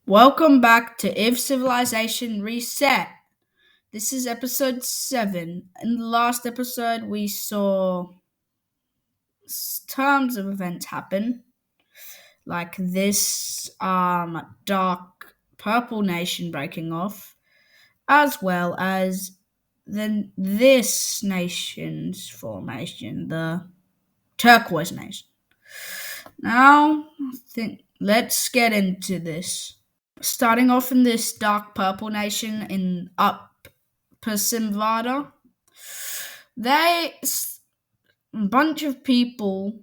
Welcome back to If Civilization Reset. This is episode 7. In the last episode, we saw tons of events happen, like this dark purple nation breaking off, as well as this nation's formation, the turquoise nation. Now, let's get into this. Starting off in this dark purple nation in Upper Simvada, they bunch of people,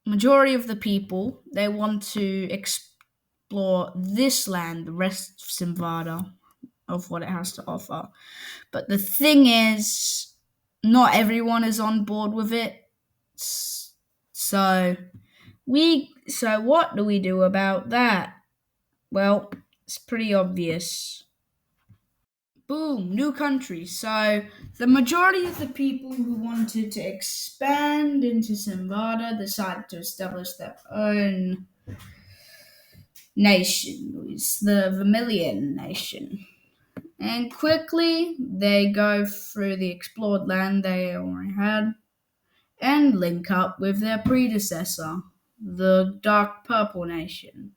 majority of the people, they want to explore this land, the rest of Simvada, of what it has to offer. But the thing is, not everyone is on board with it. So what do we do about that? Well, it's pretty obvious. Boom, new country. So the majority of the people who wanted to expand into Simvada decided to establish their own nation. It's the Vermilion nation. And quickly they go through the explored land they already had and link up with their predecessor, the Dark Purple Nation.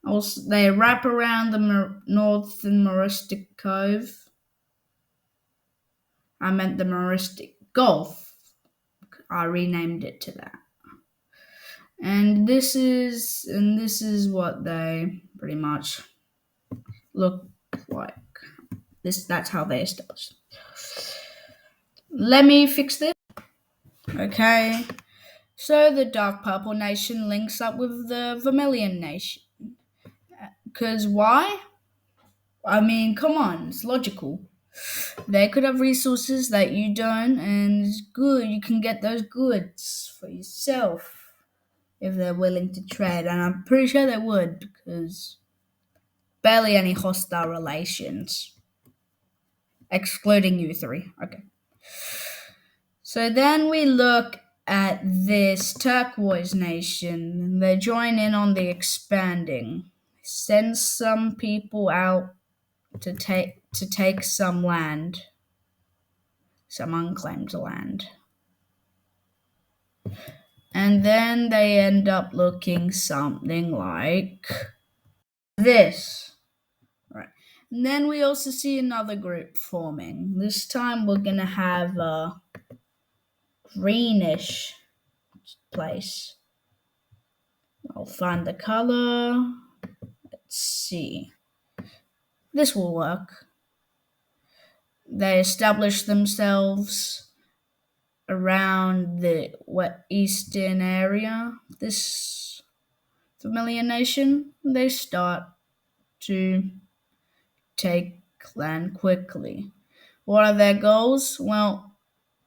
Also, they wrap around the northern Moristic Cove. I meant the Moristic Gulf. I renamed it to that. And this is what they pretty much look like. That's how they established. Let me fix this. Okay. So the Dark Purple Nation links up with the Vermilion Nation. Cause why? I mean, come on, it's logical. They could have resources that you don't, and it's good. You can get those goods for yourself if they're willing to trade, and I'm pretty sure they would because barely any hostile relations, excluding you three. Okay. So then we look at this turquoise nation. They join in on the expanding. Send some people out to take some land, some unclaimed land. And then they end up looking something like this. Right. And then we also see another group forming. This time we're going to have a greenish place. I'll find the color. Let's see. This will work. They establish themselves around the eastern area. This Vermilion nation, they start to take land quickly. What are their goals? Well,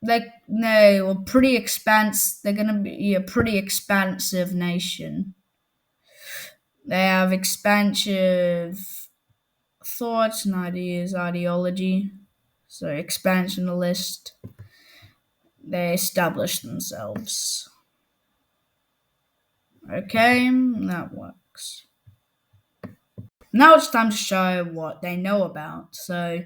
they were pretty They're going to be a pretty expansive nation. They have expansive thoughts and ideas, ideology. So expansionalist. They establish themselves. Okay, that works. Now it's time to show what they know about. So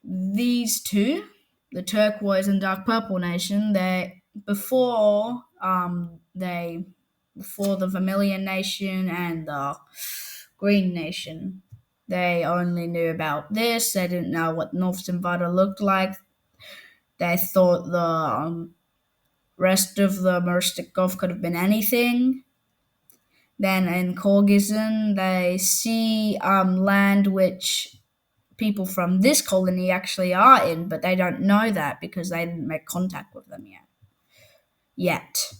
these two, the turquoise and dark purple nation, before the Vermilion nation and the green nation, they only knew about this. They didn't know what North Simvada looked like. They thought the rest of the Meristic Gulf could have been anything. Then in Korgizan, they see land which people from this colony actually are in, but they don't know that because they didn't make contact with them yet.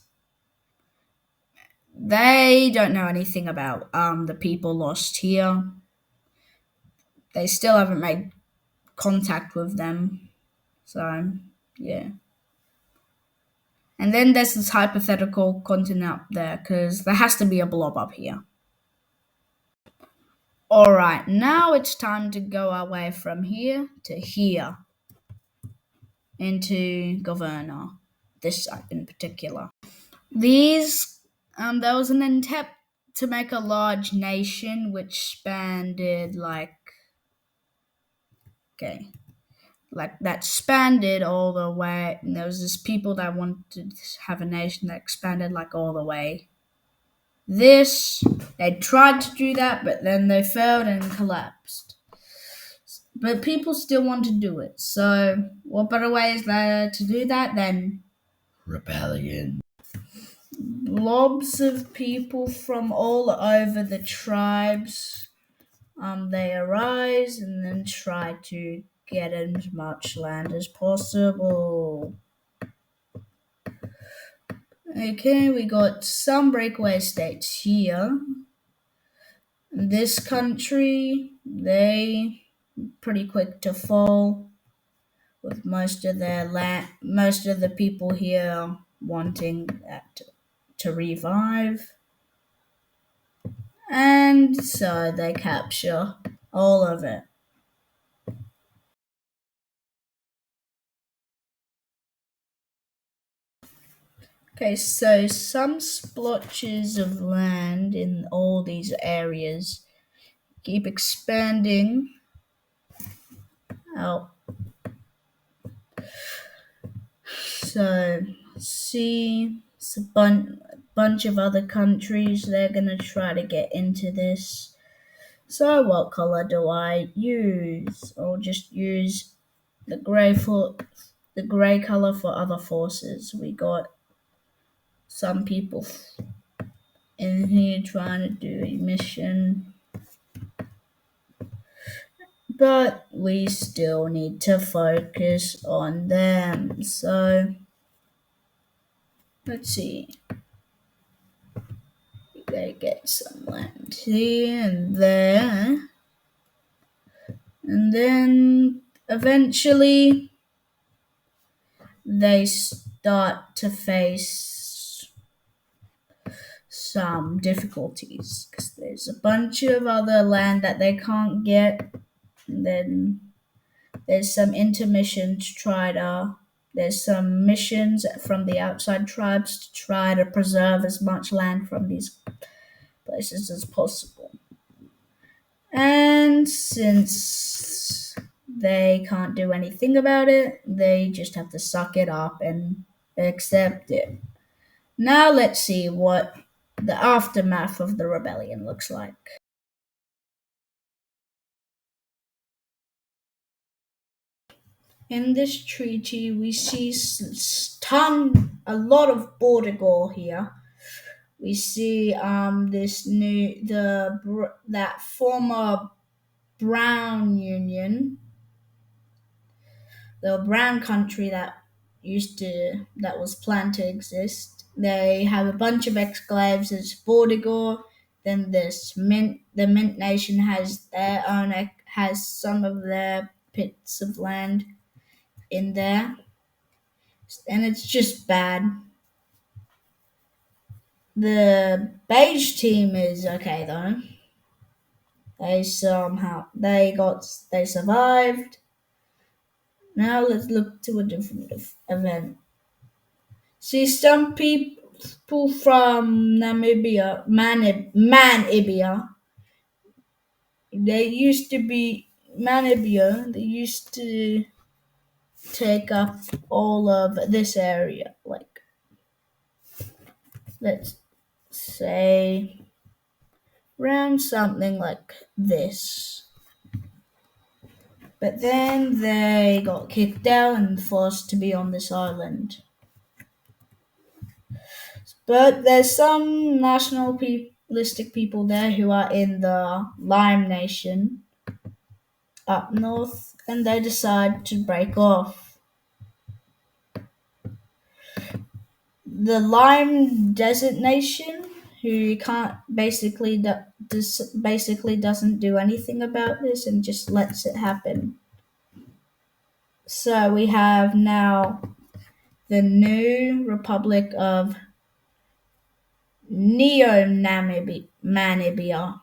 They don't know anything about the people lost here. They still haven't made contact with them. So, yeah. And then there's this hypothetical continent up there because there has to be a blob up here. Alright, now it's time to go away from here to here into Governor, this site in particular. There was an to make a large nation which spanned okay, like that spanned all the way. And there was this people that wanted to have a nation that expanded like all the way. This they tried to do that, but then they failed and collapsed. But people still want to do it. So, what better way is there to do that than rebellion? Blobs of people from all over the tribes, they arise and then try to get as much land as possible. Okay, we got some breakaway states here. This country, they pretty quick to fall, with most of the people here wanting that to revive, and so they capture all of it. Okay, so some splotches of land in all these areas keep expanding out. So, see, it's a bunch of other countries, they're gonna try to get into this. So, what color do I use? I'll just use the grey color for other forces. We got some people in here trying to do a mission, but we still need to focus on them. So, let's see. They get some land here and there, and then eventually they start to face some difficulties because there's a bunch of other land that they can't get, and then there's some intermission to try to there's some missions from the outside tribes to try to preserve as much land from these places as possible. And since they can't do anything about it, they just have to suck it up and accept it. Now let's see what the aftermath of the rebellion looks like. In this treaty, we see a lot of border gore here. We see that former Brown Union, the Brown country that was planned to exist. They have a bunch of exclaves as border gore. Then the Mint Nation has some of their bits of land in there, and it's just bad. The beige team is okay though. They survived. Now let's look to a different event. See, some people from Manibia, they used to be Manibia. They used to take up all of this area, like let's say around something like this. But then they got kicked out and forced to be on this island. But there's some nationalistic people there who are in the Lime Nation up north, and they decide to break off. The Lime Desert Nation, who can't basically doesn't do anything about this and just lets it happen. So we have now the new Republic of Neo Namibia,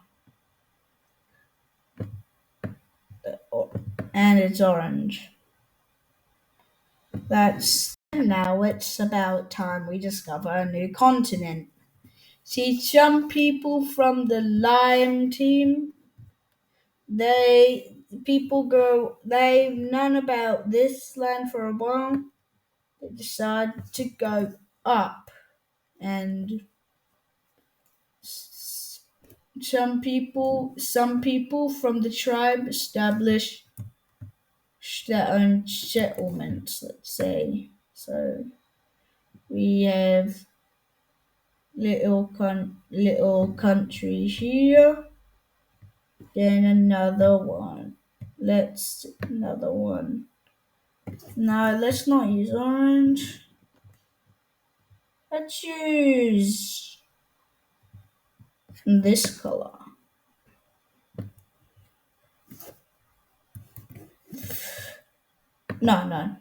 and it's orange. Now it's about time we discover a new continent. See, some people from the Lion team, they've known about this land for a while. They decide to go up, and some people from the tribe establish their own settlements, let's say. So we have little country here, then another one. Another one. No, let's not use orange. Let's use this color. No.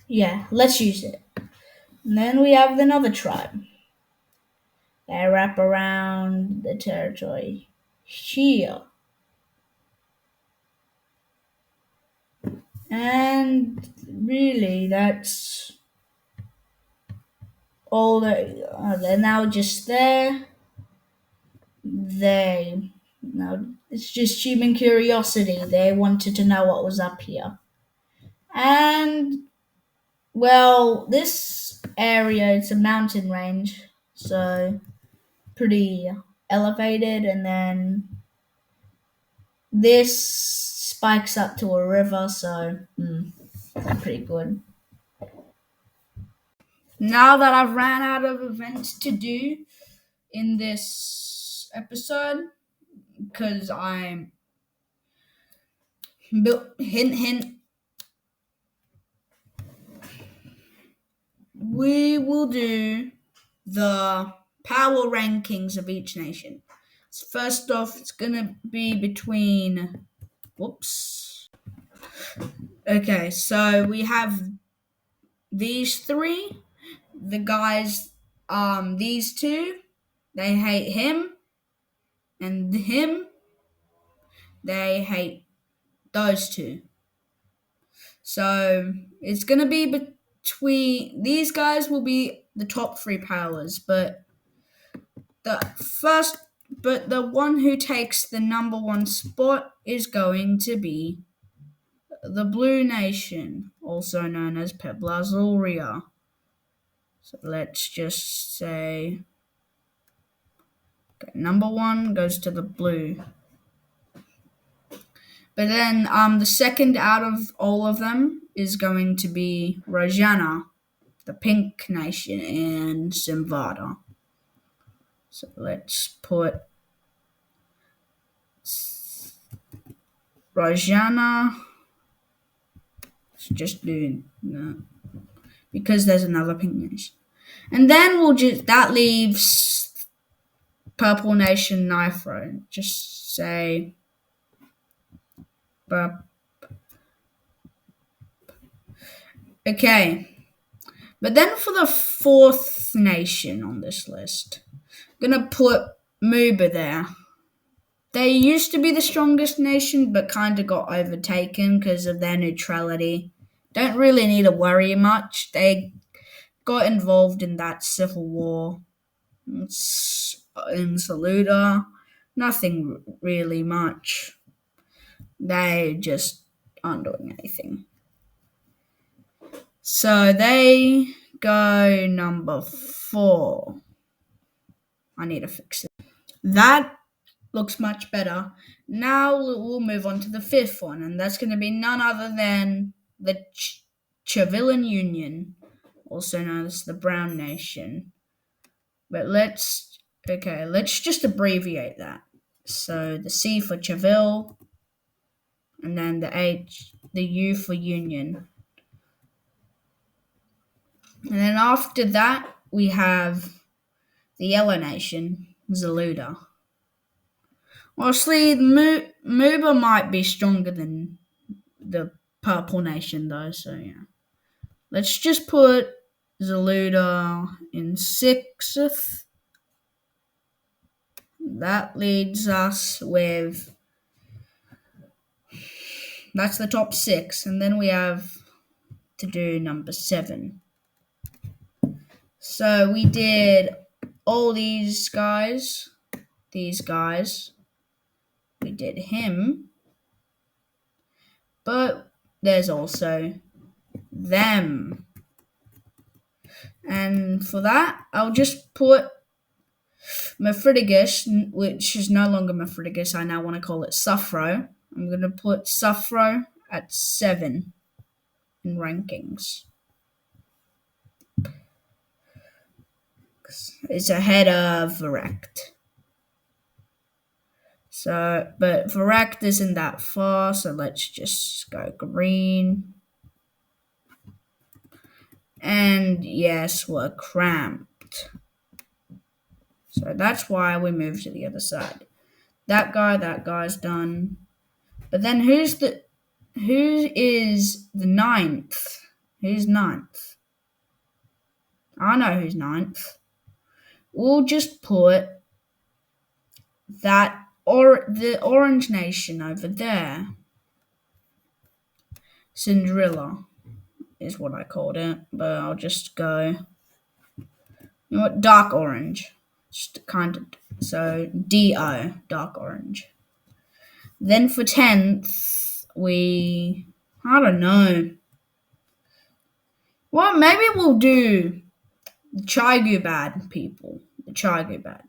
Yeah, let's use it. And then we have another tribe. They wrap around the territory here. And really, that's all they're now just there. Now it's just human curiosity. They wanted to know what was up here. And well, this area, it's a mountain range, so pretty elevated, and then this spikes up to a river, so pretty good. Now that I've ran out of events to do in this episode, because I'm hint hint, we will do the power rankings of each nation. So first off, it's gonna be between. Whoops. Okay, so we have these three. The guys, these two, they hate him, and him, they hate those two. So it's gonna be between these guys will be the top three powers, but the one who takes the number one spot is going to be the Blue Nation, also known as Peblazulria. So let's just say number one goes to the blue. But then the second out of all of them is going to be Rajana, the Pink Nation, and Simvada. So let's put Rajana. Let's just do that because there's another Pink Nation. And then that leaves Purple Nation Nitro. Just say okay. But then for the fourth nation on this list, I'm gonna put Muba there. They used to be the strongest nation, but kind of got overtaken because of their neutrality. Don't really need to worry much. They got involved in that civil war in Saluda. Nothing really much. They just aren't doing anything. So they go number 4. I need to fix it. That looks much better. Now we'll move on to the 5th one, and that's going to be none other than the Chavillan Union, also known as the Brown Nation. But let's just abbreviate that. So the C for Chaville, and then the U for Union. And then after that, we have the Yellow Nation, Zaluda. Honestly, Muba might be stronger than the Purple Nation, though, so yeah. Let's just put Zaluda in 6th. That leads us with. That's the top 6, and then we have to do number 7. So we did all these guys, we did him, but there's also them. And for that, I'll just put Mithridates, which is no longer Mithridates, I now want to call it Suffro. I'm going to put Suffro at 7 in rankings. It's ahead of Varect. So, but Varect isn't that far, so let's just go green. And yes, we're cramped. So that's why we moved to the other side. That guy's done. But then who is the ninth? Who's ninth? I know who's ninth. We'll just put the Orange Nation over there. Cinderella is what I called it, but I'll just go. You know what? Dark orange. Just kind of. So DO, dark orange. Then for 10th, I don't know. Well, maybe we'll do the Chaigubad people. The Chaigubad.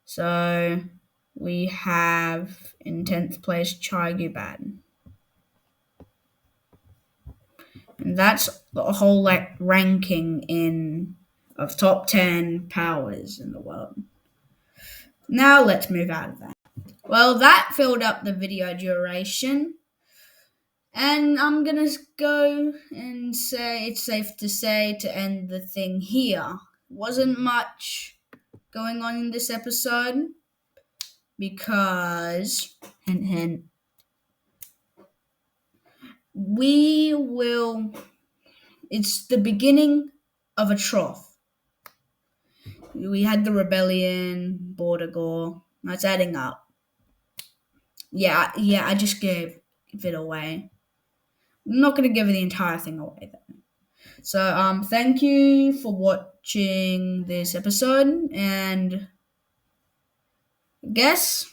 So we have in 10th place Chaigubad. And that's the whole ranking of top 10 powers in the world. Now let's move out of that. Well, that filled up the video duration. And I'm going to go and say it's safe to say to end the thing here. Wasn't much going on in this episode because, hint, hint, it's the beginning of a trough. We had the rebellion, Border Gore. That's adding up. Yeah, I just gave it away. I'm not going to give the entire thing away, though. So, thank you for watching this episode, and I guess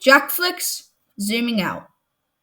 Jackflix zooming out.